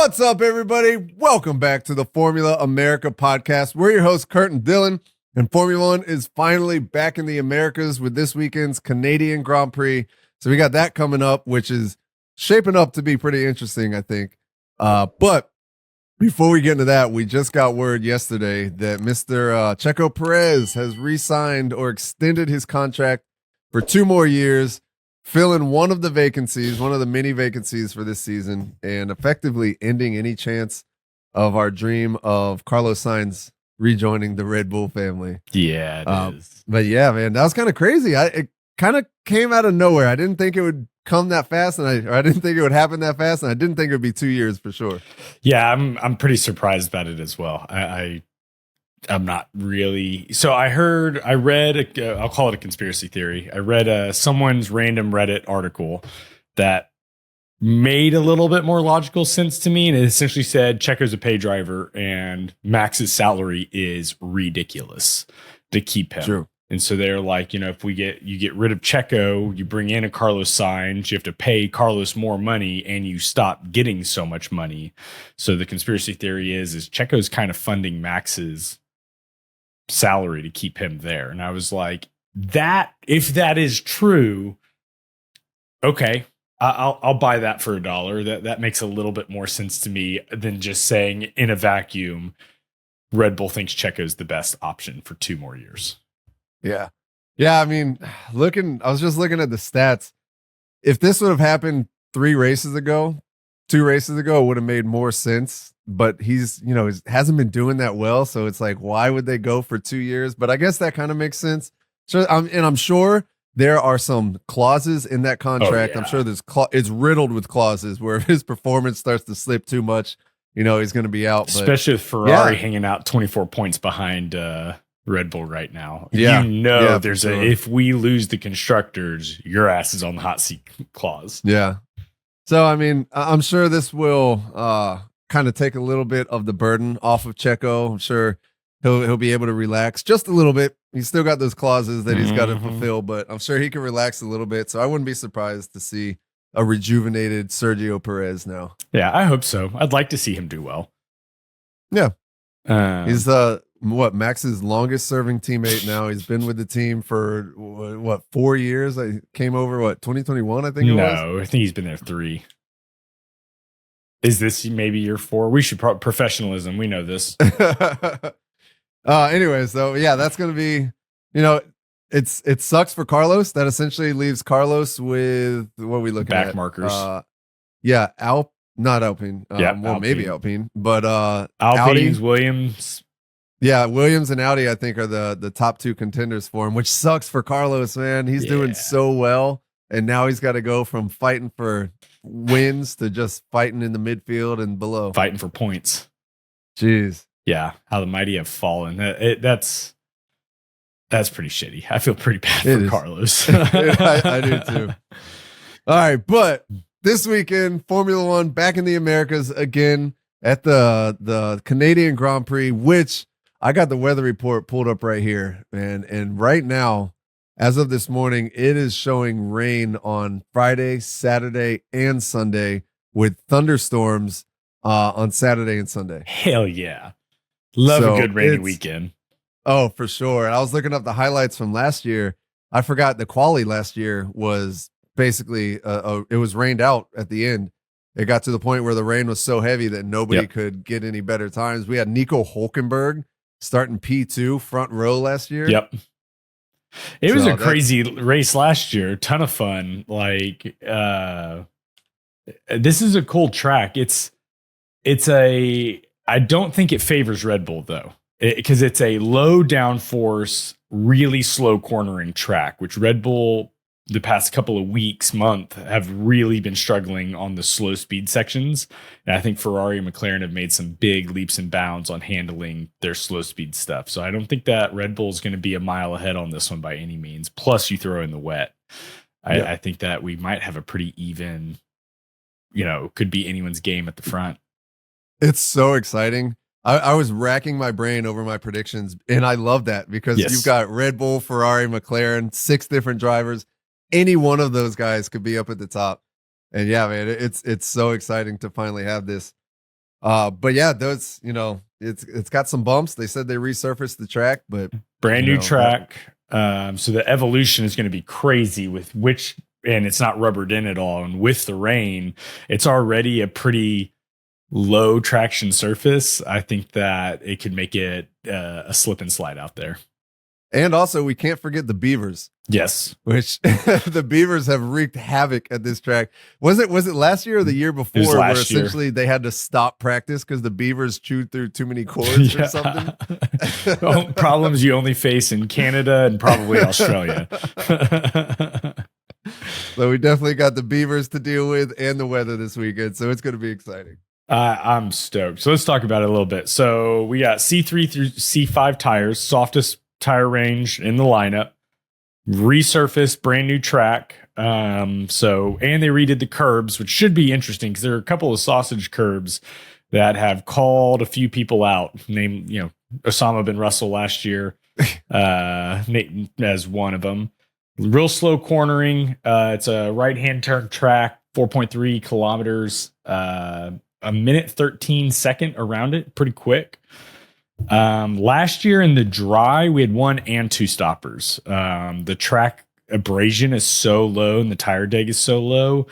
What's up, everybody? Welcome back to the Formula America podcast. We're your hosts, Kurt and Dylan, and Formula One is finally back in the Americas with this weekend's Canadian Grand Prix. So we got that coming up, which is shaping up to be pretty interesting, I think. But before we get into that, we just got word yesterday that Mr. Checo Perez has re-signed or extended his contract for 2 more years, filling one of the vacancies, one of the many vacancies for this season, and effectively ending any chance of our dream of Carlos Sainz rejoining the Red Bull family. Yeah, it is. But yeah, man, that was kind of crazy. It kind of came out of nowhere. I didn't think it would come that fast, and I didn't think it would happen that fast, and I didn't think it would be 2 years for sure. Yeah, I'm pretty surprised about it as well. I'm not really. So I read, I'll call it a conspiracy theory. I read someone's random Reddit article that made a little bit more logical sense to me. And it essentially said Checo's a pay driver and Max's salary is ridiculous to keep him. True. And so they're like, if you get rid of Checo, you bring in a Carlos Sainz, you have to pay Carlos more money and you stop getting so much money. So the conspiracy theory is Checo's kind of funding Max's salary to keep him there. And I was like, if that is true, okay, I'll buy that for $1. That makes a little bit more sense to me than just saying in a vacuum, Red Bull thinks Checo's the best option for 2 more years. Yeah. I mean, I was just looking at the stats. If this would have happened 2 races ago, it would have made more sense. But he's hasn't been doing that well. So it's like, why would they go for 2 years? But I guess that kind of makes sense. So I'm sure there are some clauses in that contract. Oh, yeah. I'm sure it's riddled with clauses where if his performance starts to slip too much, he's going to be out. Especially with Ferrari hanging out 24 points behind Red Bull right now. Yeah. There's if we lose the constructors, your ass is on the hot seat clause. Yeah. So, I mean, I'm sure this will kind of take a little bit of the burden off of Checo. I'm sure he'll be able to relax just a little bit. He's still got those clauses that he's got to fulfill, but I'm sure he can relax a little bit. So I wouldn't be surprised to see a rejuvenated Sergio Perez now. Yeah, I hope so. I'd like to see him do well. Yeah. He's Max's longest serving teammate now. He's been with the team for 4 years. I came over 2021, I think it was. No, I think he's been there 3. Is this maybe year 4? We should professionalism. We know this. Anyways, though, yeah, that's going to be, it sucks for Carlos. That essentially leaves Carlos with what are we looking at? Back markers. Not Alpine. Alpine. Maybe Alpine, but Alpine's, Williams. Yeah, Williams and Audi, I think, are the top 2 contenders for him, which sucks for Carlos, man. He's doing so well, and now he's got to go from fighting for wins to just fighting in the midfield and below. Fighting for points. Jeez. Yeah, how the mighty have fallen. That's pretty shitty. I feel pretty bad for Carlos. I do too. All right, but this weekend, Formula One back in the Americas again at the Canadian Grand Prix, which I got the weather report pulled up right here, man. And right now, as of this morning, it is showing rain on Friday, Saturday, and Sunday with thunderstorms on Saturday and Sunday. Hell yeah. Love a good rainy weekend. Oh, for sure. And I was looking up the highlights from last year. I forgot the quali last year was basically it was rained out at the end. It got to the point where the rain was so heavy that nobody could get any better times. We had Nico Hulkenberg starting P2 front row last year. Yep. It was a crazy race last year. Ton of fun. Like this is a cool track. I don't think it favors Red Bull though, because it's a low downforce, really slow cornering track, which Red Bull the past couple of weeks, month, have really been struggling on the slow speed sections. And I think Ferrari and McLaren have made some big leaps and bounds on handling their slow speed stuff. So I don't think that Red Bull is going to be a mile ahead on this one by any means. Plus you throw in the wet. I think that we might have a pretty even, could be anyone's game at the front. It's so exciting. I was racking my brain over my predictions, and I love that because you've got Red Bull, Ferrari, McLaren, 6 different drivers. Any one of those guys could be up at the top. And yeah, man, it's so exciting to finally have this. But yeah, those, it's got some bumps. They said they resurfaced the track, but Brand new track. So the evolution is going to be crazy and it's not rubbered in at all. And with the rain, it's already a pretty low traction surface. I think that it could make it a slip and slide out there. And also, we can't forget the Beavers. Yes, which the Beavers have wreaked havoc at this track. Was it last year or the year before where essentially they had to stop practice because the Beavers chewed through too many cords or something? Problems you only face in Canada and probably Australia. So we definitely got the Beavers to deal with and the weather this weekend. So it's going to be exciting. I'm stoked. So let's talk about it a little bit. So we got C3 through C5 tires, softest tire range in the lineup, resurfaced, brand new track. And they redid the curbs, which should be interesting because there are a couple of sausage curbs that have called a few people out. Named, Osama bin Russell last year as one of them. Real slow cornering. It's a right-hand turn track, 4.3 kilometers, a minute 13 second around it, pretty quick. Last year in the dry, we had 1 and 2 stoppers. The track abrasion is so low and the tire deg is so low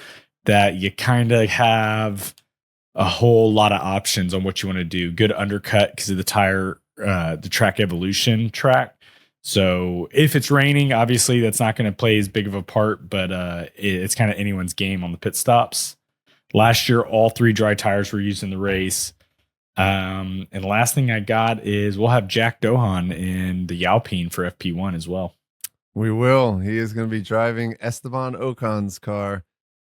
that you kind of have a whole lot of options on what you want to do. Good undercut because of the track evolution track. So if it's raining, obviously that's not going to play as big of a part, but it's kind of anyone's game on the pit stops. Last year, all 3 dry tires were used in the race. And the last thing I got is we'll have Jack Dohan in the Alpine for FP1 as well. We will. He is going to be driving Esteban Ocon's car.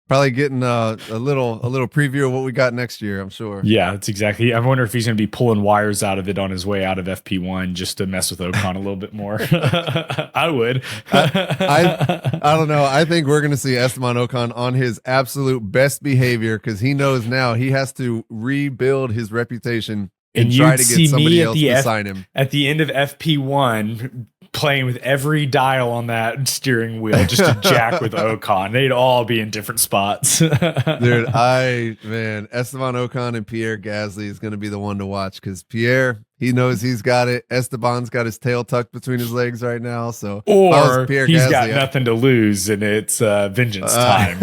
Probably getting a little preview of what we got next year, I'm sure. Yeah, that's exactly. I wonder if he's going to be pulling wires out of it on his way out of FP1 just to mess with Ocon a little bit more. I would. I don't know. I think we're going to see Esteban Ocon on his absolute best behavior because he knows now he has to rebuild his reputation and try to get somebody else to sign him. At the end of FP1, playing with every dial on that steering wheel just to jack with Ocon. They'd all be in different spots. Dude, Esteban Ocon and Pierre Gasly is going to be the one to watch because Pierre, he knows he's got it. Esteban's got his tail tucked between his legs right now. So, or he's got nothing to lose and it's vengeance time.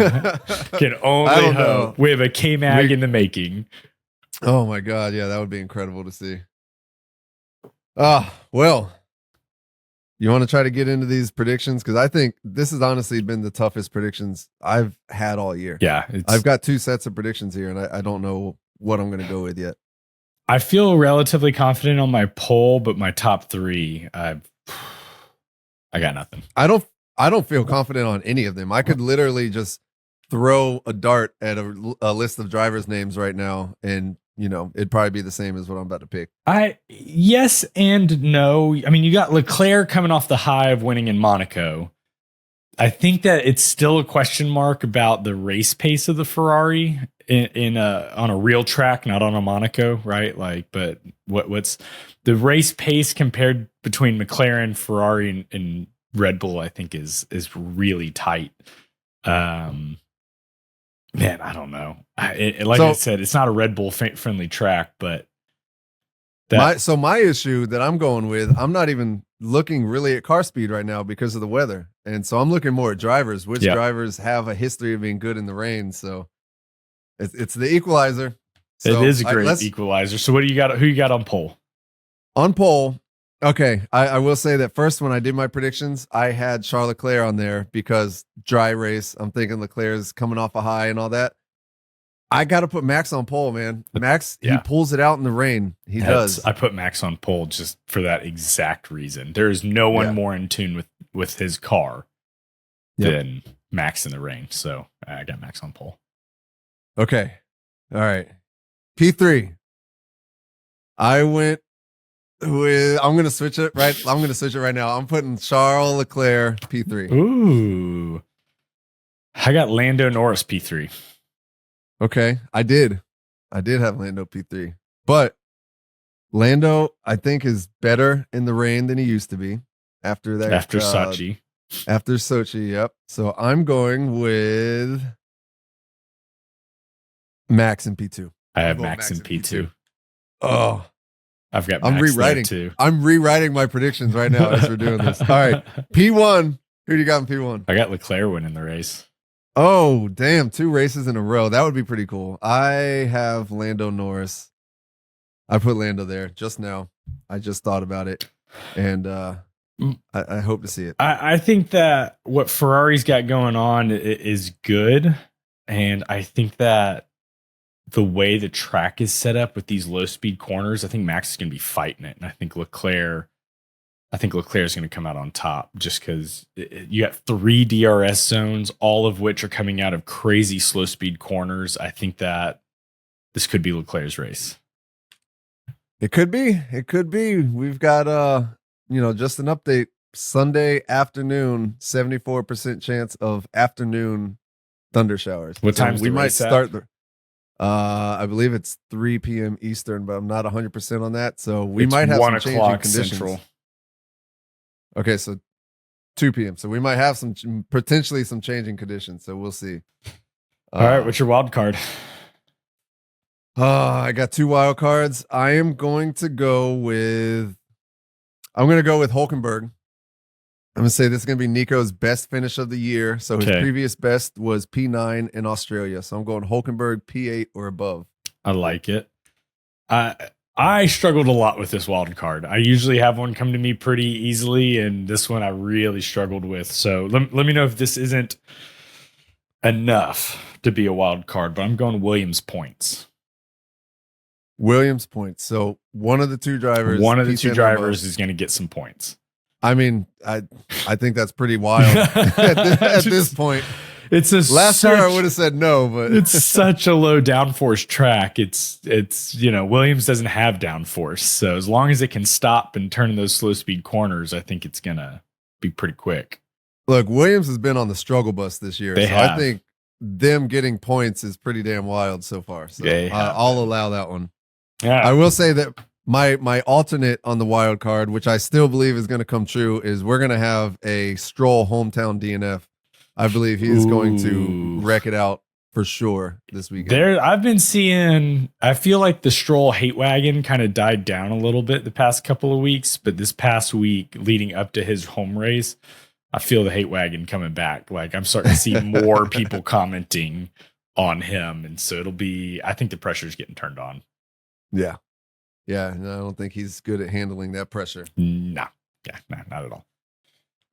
Can only hope. We have a K-Mag in the making. Oh my God. Yeah, that would be incredible to see. Well, you want to try to get into these predictions? Because I think this has honestly been the toughest predictions I've had all year. Yeah. I've got 2 sets of predictions here, and I don't know what I'm going to go with yet. I feel relatively confident on my poll, but my top 3, I got nothing. I don't feel confident on any of them. I could literally just throw a dart at a list of drivers' names right now, and it'd probably be the same as what I'm about to pick. Yes and no. I mean, you got Leclerc coming off the high of winning in Monaco. I think that it's still a question mark about the race pace of the Ferrari on a real track, not on a Monaco, right? But what's the race pace compared between McLaren, Ferrari, and Red Bull? I think is really tight. Man, I don't know. I said, it's not a Red Bull friendly track, but my issue that I'm going with, I'm not even looking really at car speed right now because of the weather, and so I'm looking more at drivers. Which drivers have a history of being good in the rain? So it's the equalizer. So it is a great equalizer. So what do you got? Who you got on pole? On pole. Okay, I will say that first when I did my predictions, I had Charles Leclerc on there because dry race. I'm thinking Leclerc's coming off a high and all that. I got to put Max on pole, man. Max, he pulls it out in the rain. He does. I put Max on pole just for that exact reason. There is no one more in tune with his car than Max in the rain. So I got Max on pole. Okay. All right. P3. I went with, I'm going to switch it right now. I'm putting Charles Leclerc P3. Ooh. I got Lando Norris P3. Okay. I did have Lando P3. But Lando, I think, is better in the rain than he used to be after Sochi. After Sochi, yep. So I'm going with Max in P2. I I'm have going Max and P2. Oh, I've got I'm Max rewriting. too. I'm rewriting my predictions right now as we're doing this. All right. P1. Who do you got in P1? I got Leclerc winning the race. Oh, damn. 2 races in a row. That would be pretty cool. I have Lando Norris. I put Lando there just now. I just thought about it. And I hope to see it. I think that what Ferrari's got going on is good. And I think that the way the track is set up with these low speed corners, I think Max is going to be fighting it. And I think Leclerc is going to come out on top just because you got 3 DRS zones, all of which are coming out of crazy slow speed corners. I think that this could be Leclerc's race. It could be. It could be. We've got just an update. Sunday afternoon, 74% chance of afternoon thunder showers. What time's we the might race start the I believe it's 3 p.m. Eastern, but I'm not 100% on that. So we might have some changing conditions. Central. Okay, so 2 p.m. So we might have potentially some changing conditions. So we'll see. All right, what's your wild card? I got 2 wild cards. I'm going to go with Hulkenberg. I'm going to say this is going to be Nico's best finish of the year. So his previous best was P9 in Australia. So I'm going Hulkenberg P8 or above. I like it. I struggled a lot with this wild card. I usually have one come to me pretty easily, and this one I really struggled with. So let me know if this isn't enough to be a wild card, but I'm going Williams points. Williams points. So one of the 2 drivers. One of the 2 drivers is going to get some points. I mean, I think that's pretty wild at this point. It's last year I would have said no, but it's such a low downforce track. It's Williams doesn't have downforce, so as long as it can stop and turn in those slow speed corners, I think it's gonna be pretty quick. Look, Williams has been on the struggle bus this year, I think them getting points is pretty damn wild so far. So I'll allow that one. Yeah, I will say that my alternate on the wild card, which I still believe is going to come true, is we're going to have a Stroll hometown DNF. I believe he's going to wreck it out for sure this weekend. I've been seeing, I feel like the Stroll hate wagon kind of died down a little bit the past couple of weeks, but this past week leading up to his home race, I feel the hate wagon coming back. Like I'm starting to see more people commenting on him. And so I think the pressure is getting turned on. Yeah. Yeah. No, I don't think he's good at handling that pressure. No. Yeah, no, not at all.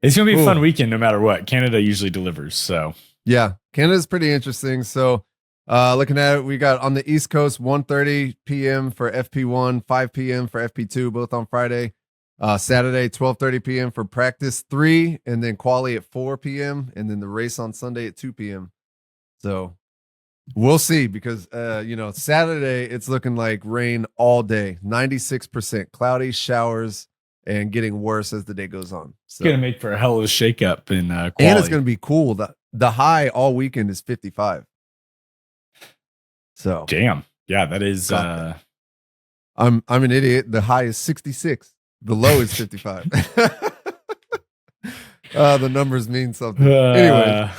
It's going to be a fun weekend no matter what. Canada usually delivers. So yeah, Canada's pretty interesting. So looking at it, we got on the East Coast, 1:30 p.m. for FP1, 5 p.m. for FP2, both on Friday. Saturday, 12:30 p.m. for practice 3, and then quali at 4 p.m. and then the race on Sunday at 2 p.m. So we'll see because Saturday it's looking like rain all day, 96%, cloudy, showers, and getting worse as the day goes on. So it's gonna make for a hell of a shakeup in quali. And it's gonna be cool. The high all weekend is 55. So damn, yeah, that is. I'm an idiot. The high is 66. The low is 55. The numbers mean something. Anyway.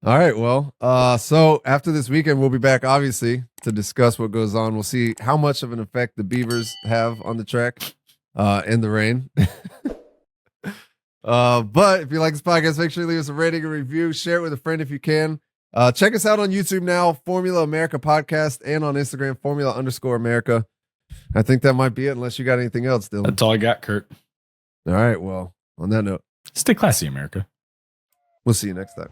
All right. Well, so after this weekend, we'll be back, obviously, to discuss what goes on. We'll see how much of an effect the Beavers have on the track in the rain. But if you like this podcast, make sure you leave us a rating and review. Share it with a friend if you can. Check us out on YouTube now, Formula America Podcast, and on Instagram, Formula_America. I think that might be it, unless you got anything else, Dylan. That's all I got, Kurt. All right. Well, on that note, stay classy, America. We'll see you next time.